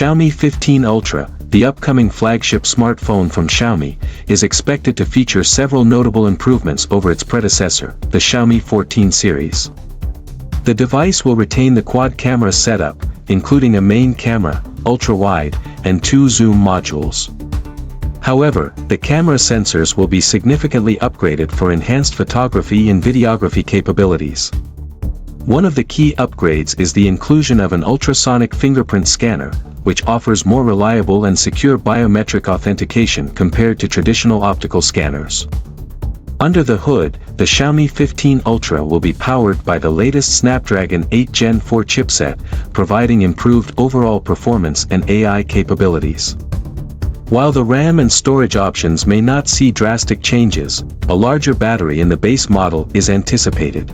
Xiaomi 15 Ultra, the upcoming flagship smartphone from Xiaomi, is expected to feature several notable improvements over its predecessor, the Xiaomi 14 series. The device will retain the quad-camera setup, including a main camera, ultra-wide, and 2 zoom modules. However, the camera sensors will be significantly upgraded for enhanced photography and videography capabilities. One of the key upgrades is the inclusion of an ultrasonic fingerprint scanner, which offers more reliable and secure biometric authentication compared to traditional optical scanners. Under the hood, the Xiaomi 15 Ultra will be powered by the latest Snapdragon 8 Gen 4 chipset, providing improved overall performance and AI capabilities. While the RAM and storage options may not see drastic changes, a larger battery in the base model is anticipated.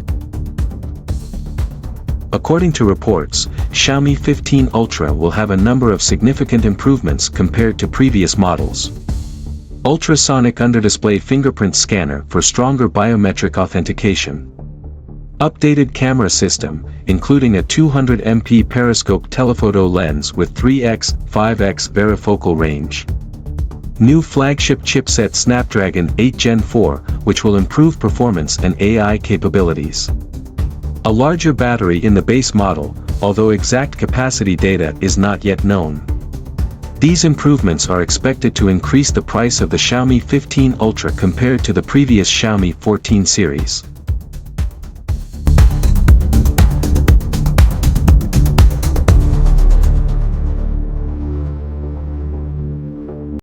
According to reports, Xiaomi 15 Ultra will have a number of significant improvements compared to previous models. Ultrasonic underdisplay fingerprint scanner for stronger biometric authentication. Updated camera system, including a 200MP periscope telephoto lens with 3x, 5x varifocal range. New flagship chipset Snapdragon 8 Gen 4, which will improve performance and AI capabilities. A larger battery in the base model, although exact capacity data is not yet known. These improvements are expected to increase the price of the Xiaomi 15 Ultra compared to the previous Xiaomi 14 series.